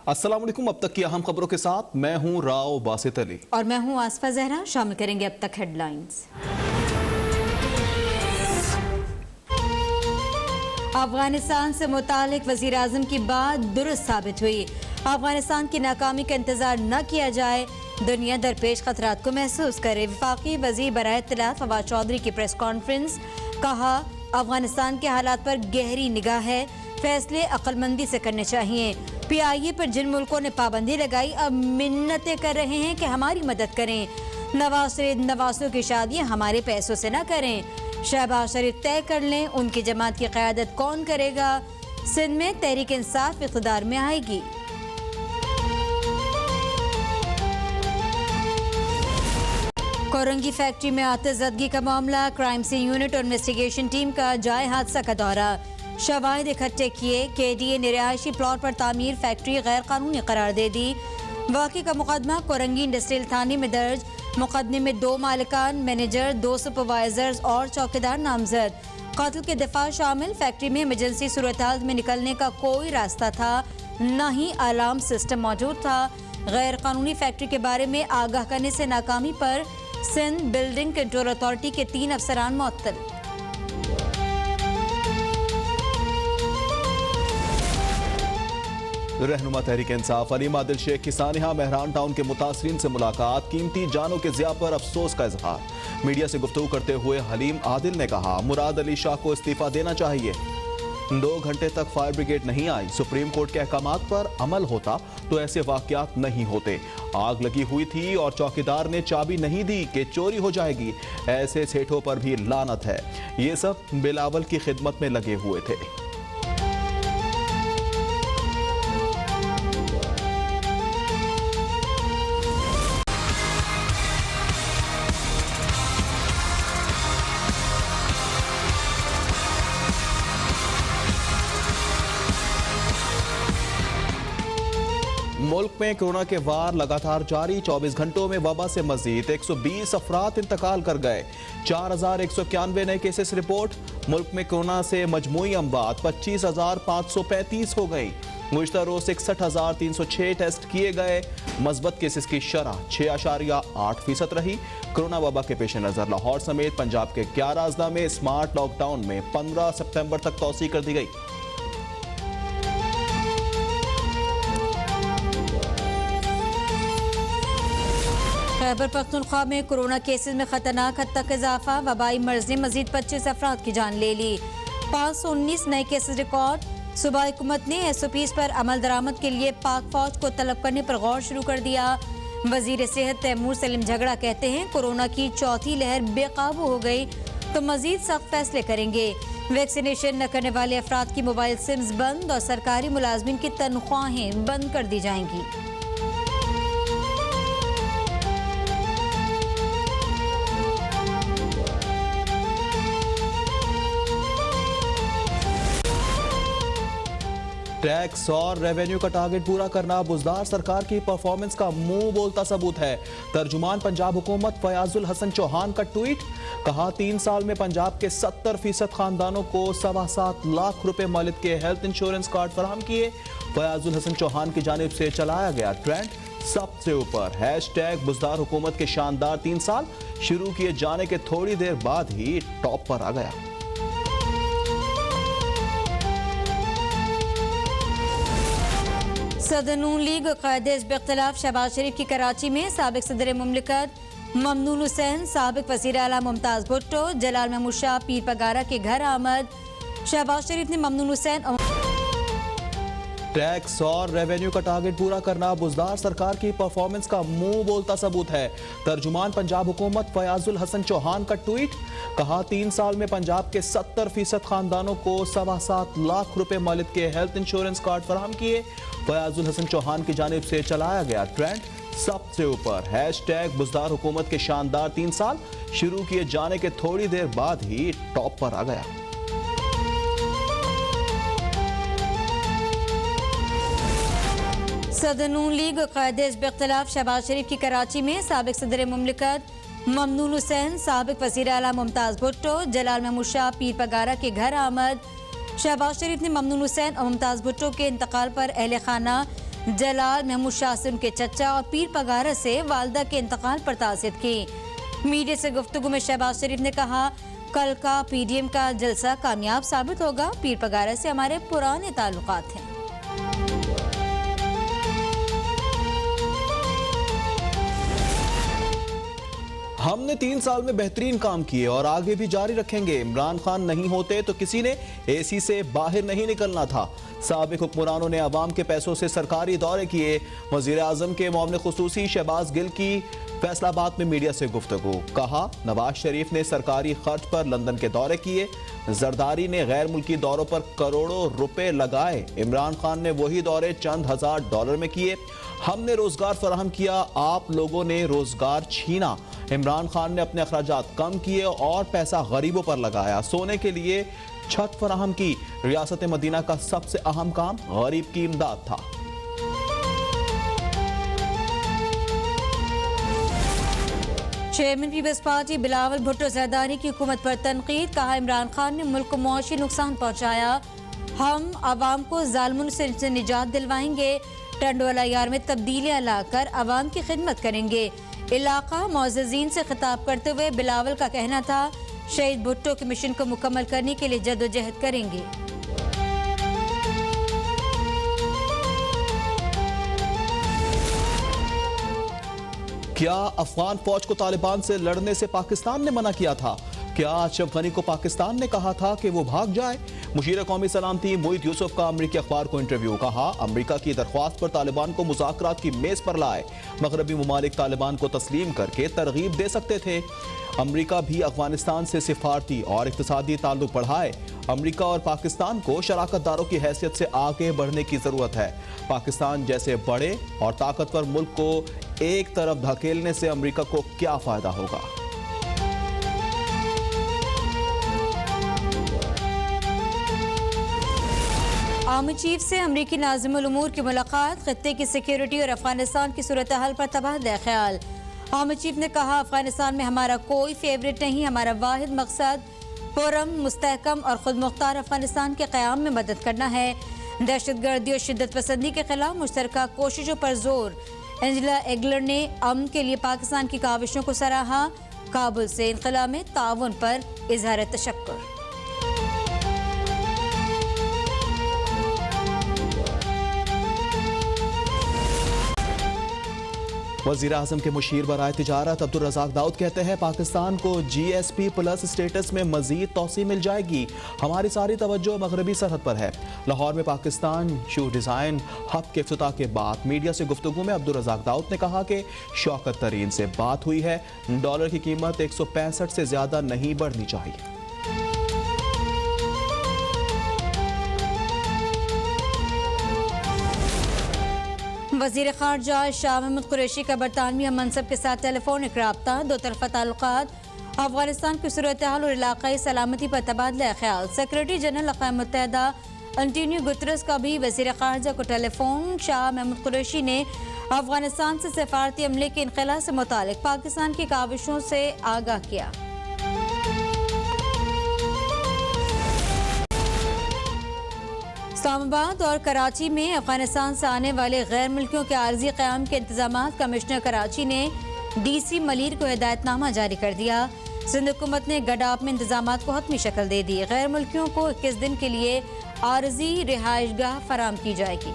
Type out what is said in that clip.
अस्सलाम वालेकुम। अब तक की अहम खबरों के साथ मैं हूं राव बासित अली और मैं हूं आसफा जहरा। शामिल करेंगे अब तक हेडलाइंस। अफगानिस्तान से मुतालिक वज़ीर आज़म की बात दुरुस्त साबित हुई। अफगानिस्तान की नाकामी का इंतजार न किया जाए, दुनिया दरपेश खतरात को महसूस करे। वफाकी वज़ीर बराए इत्तलात फवाद चौधरी की प्रेस कॉन्फ्रेंस। कहा, अफगानिस्तान के हालात पर गहरी निगाह है, फैसले अक्लमंदी से करने चाहिए। PIA पर जिन मुल्कों ने पाबंदी लगाई अब मिन्नतें कर रहे हैं कि हमारी मदद करें। नवाज शरीफ नवासों की शादियां हमारे पैसों से न करें। शहबाज शरीफ तय कर लें उनकी जमात की क़यादत कौन करेगा। सिंध में तहरीक इंसाफ इक़्तिदार में आएगी। कोरंगी फैक्ट्री में आतिशज़दगी का मामला, क्राइम सीन यूनिट और इन्वेस्टिगेशन टीम का जाए हादसा का दौरा। शवाहिद इकट्ठे किए। KDA ने रिहायशी प्लॉट पर तामीर फैक्ट्री गैर कानूनी करार दे दी। वाक़े का मुकदमा कोरंगी इंडस्ट्रियल थाने में दर्ज। मुकदमे में 2 मालिकान, मैनेजर, 2 सुपरवाइजर्स और चौकीदार नामजद। कत्ल के दफा शामिल। फैक्ट्री में इमरजेंसी सूरत हाल में निकलने का कोई रास्ता था, न ही अलार्म सिस्टम मौजूद था। गैर कानूनी फैक्ट्री के बारे में आगाह करने से नाकामी पर सिंध बिल्डिंग कंट्रोल अथॉरिटी के 3 अफसरान मुअत्तल। रहनुमा तहरीक इंसाफ अलीम आदिल शेख की सानिहा मेहरान टाउन के मुतासरीन से मुलाकात। कीमती जानों के ज़िया पर अफसोस का इजहार। मीडिया से गुफ्तगू करते हुए हलीम आदिल ने कहा, मुराद अली शाह को इस्तीफा देना चाहिए। 2 घंटे तक फायर ब्रिगेड नहीं आई। सुप्रीम कोर्ट के अहकामात पर अमल होता तो ऐसे वाकयात नहीं होते। आग लगी हुई थी और चौकीदार ने चाबी नहीं दी कि चोरी हो जाएगी। ऐसे सेठों पर भी लानत है। ये सब बिलावल की खिदमत में लगे हुए थे। मुल्क में कोरोना के वार लगातार जारी। 24 घंटों में वबा से मजीद 120 अफराद इंतकाल कर गए। 4191 नए केसेस रिपोर्ट। मुल्क में कोरोना से मजमूई अमवात 25,535 हो गई। गुज़िश्ता रोज 61,306 टेस्ट किए गए। मस्बत केसेस की शरह 6.8% रही। कोरोना वबा के पेश नजर लाहौर समेत पंजाब के 11 अजला में स्मार्ट लॉकडाउन में 15 सितंबर तक तौसी कर दी गई। खैबर पख्तूनख्वा में कोरोना केसेस में खतरनाक हद तक इजाफा। वबाई मर्ज ने मजीद 25 अफराद की जान ले ली। 519 नए केसेस रिकॉर्ड। सूबाई हुकूमत ने SOPs पर अमल दरामद के लिए पाक फौज को तलब करने पर गौर शुरू कर दिया। वजीर सेहत तैमूर सलीम झगड़ा कहते हैं, कोरोना की चौथी लहर बेकाबू हो गई तो मजीद सख्त फैसले करेंगे। वैक्सीनेशन न करने वाले अफराद की मोबाइल सिम्स बंद और सरकारी मुलाजमिन की तनख्वाहें बंद कर दी जाएंगी। टैक्स और रेवेन्यू का टारगेट पूरा करना बुजदार सरकार की परफॉर्मेंस का मुंह बोलता सबूत है। तर्जुमान पंजाब हुकूमत फयाजुल हसन चौहान का ट्वीट। कहा, 3 साल में पंजाब के 70% खानदानों को 7.25 लाख रुपए मालिक के हेल्थ इंश्योरेंस कार्ड फराहम किए। फयाजुल हसन चौहान की जानिब से चलाया गया ट्रेंड सबसे ऊपर। हैशटैग बुजदार हुकूमत के शानदार 3 साल शुरू किए जाने के थोड़ी देर बाद ही टॉप पर आ गया। सदर नून लीग क़ायदे हिज़्ब इख्तिलाफ शहबाज शरीफ की कराची में साबिक सदर मुमलिकत ममनून हुसैन, साबिक वज़ीर आला मुमताज़ भुट्टो, जलाल महमूद शाह पीर पगारा के घर आमद। शहबाज शरीफ ने ममनून हुसैन टैक्स और रेवेन्यू का टारगेट पूरा करना बुजदार सरकार की परफॉर्मेंस का मुंह बोलता सबूत है। तर्जुमान पंजाब हुकूमत फयाजुल हसन चौहान का ट्वीट। कहा, 3 साल में पंजाब के 70% खानदानों को 7.25 लाख रुपए मालिक के हेल्थ इंश्योरेंस कार्ड फराहम किए। फयाजुल हसन चौहान की जानिब से चलाया गया ट्रेंड सबसे ऊपर। हैशटैग बुजदार हुकूमत के शानदार 3 साल शुरू किए जाने के थोड़ी देर बाद ही टॉप पर आ गया। सदर नून लीग क़ायदे हिज़्ब इख्तिलाफ शहबाज शरीफ की कराची में साबिक सदर मुमलिकत ममनून हुसैन, साबिक वज़ीर आला मुमताज़ भुट्टो, जलाल महमूद शाह पीर पगारा के घर आमद। शहबाज शरीफ ने ममनून हुसैन और मुमताज़ भुट्टो के इंतकाल पर अहले खाना जलाल महमूद शाह से उनके चचा और पीर पगारा से वालदा के इंतकाल पर ताज़ियत की। मीडिया से गुफ्तगू में शहबाज शरीफ ने कहा, कल का PDM का जलसा कामयाब साबित होगा। पीर पगारा से हमारे पुराने ताल्लुकात हैं। हमने 3 साल में बेहतरीन काम किए और आगे भी जारी रखेंगे। इमरान खान नहीं होते तो किसी ने AC से बाहर नहीं निकलना था। साबिक हुक्मरानों ने अवाम के पैसों से सरकारी दौरे किए। वजीर आजम के मामले खुसूसी शहबाज गिल की फैसलाबाद में मीडिया से गुफ्तगू। कहा, नवाज शरीफ ने सरकारी खर्च पर लंदन के दौरे किए। जरदारी ने गैर मुल्की दौरों पर करोड़ों रुपए लगाए। इमरान खान ने वही दौरे चंद हजार डॉलर में किए। हमने रोजगार फराहम किया, आप लोगों ने रोजगार छीना। इमरान खान ने अपने अखराजात कम किए और पैसा गरीबों पर लगाया। सोने के लिए छत फराहम की। रियासत मदीना का सबसे अहम काम गरीब की इमदाद था। चेयरमैन पीपल्स पार्टी बिलावल भुट्टो जरदारी की हुकूमत पर तनकीद। कहा, इमरान खान ने मुल्क को मुआशी नुकसान पहुंचाया। हम आवाम को जालिमों से निजात दिलवाएंगे। टंडोला यार में तब्दीलियां लाकर आवाम की खिदमत करेंगे। इलाका मोअज़्ज़ीन से खिताब करते हुए बिलावल का कहना था, शहीद भुट्टो के मिशन को मुकम्मल करने के लिए जद्दोजहद करेंगे। क्या अफगान फौज को तालिबान से लड़ने से पाकिस्तान ने मना किया था? क्या अशरफ गनी को पाकिस्तान ने कहा था कि वो भाग जाए? मुशीर कौमी सलामती मोहित यूसुफ का अमरीकी अखबार को इंटरव्यू। कहा, अमरीका की दरख्वास्त पर तालिबान को मुज़ाकरात की मेज पर लाए। मगरबी ममालिक तालिबान को तस्लीम करके तरगीब दे सकते थे। अमरीका भी अफगानिस्तान से सिफारती और इक़्तिसादी ताल्लुक बढ़ाए। अमरीका और पाकिस्तान को शराकतदारों की हैसियत से आगे बढ़ने की जरूरत है। पाकिस्तान जैसे बड़े और ताकतवर मुल्क को एक तरफ धकेलने से अमरीका को क्या फायदा होगा? आर्मी चीफ से अमरीकी नाज़िमुल उमूर की मुलाकात। खित्ते की सिक्योरिटी और अफगानिस्तान की सूरत हाल पर तबादला ख्याल। आर्मी चीफ ने कहा, अफगानिस्तान में हमारा कोई फेवरेट नहीं। हमारा वाहिद मकसद पुरअमन, मुस्तहकम और खुद मुख्तार अफगानिस्तान के क़याम में मदद करना है। दहशतगर्दी और शिद्दत पसंदी के खिलाफ मुश्तरका कोशिशों पर जोर। एंजेला एगलर ने अमन के लिए पाकिस्तान की काविशों को सराहा। काबुल से इनखला में ताउन पर इजहार तशक्कुर। वज़ीर आज़म के मुशीर बराए तिजारत अब्दुल रज़ाक दाऊद कहते हैं, पाकिस्तान को GSP प्लस स्टेटस में मज़ीद तौसी मिल जाएगी। हमारी सारी तवज्जो मगरबी सरहद पर है। लाहौर में पाकिस्तान शू डिज़ाइन हब के इफ्तिताह के बाद मीडिया से गुफ्तगू में अब्दुल रज़ाक दाऊद ने कहा कि शौकत तरीन से बात हुई है। डॉलर की कीमत 165 से ज़्यादा नहीं बढ़नी चाहिए। वज़ीर ख़ारजा शाह महमूद कुरैशी का बरतानवी मनसब के साथ टेलीफोनिक राब्ता। दो तरफ़ा ताल्लुकात, अफगानिस्तान की सूरत हाल और इलाक़ाई सलामती पर तबादला ख्याल। सेक्रेटरी जनरल अक़वाम मुत्तहिदा एंटोनियो गुतरस का भी वज़ीर ख़ारजा को टेलीफोन। शाह महमूद कुरैशी ने अफगानिस्तान से सफारती अमले के इनखला से मुतालिक पाकिस्तान की काविशों से आगाह किया। इस्लामाबाद और कराची में अफगानिस्तान से आने वाले गैर मुल्कियों के आर्जी क़याम के इंतजामात। कमिश्नर कराची ने DC मलीर को हिदायतनामा जारी कर दिया। सिंध हुकूमत ने गडाप में इंतजामात को हतमी शक्ल दे दी। गैर मुल्कियों को 21 दिन के लिए आर्जी रिहाइशगाह फराहम की जाएगी।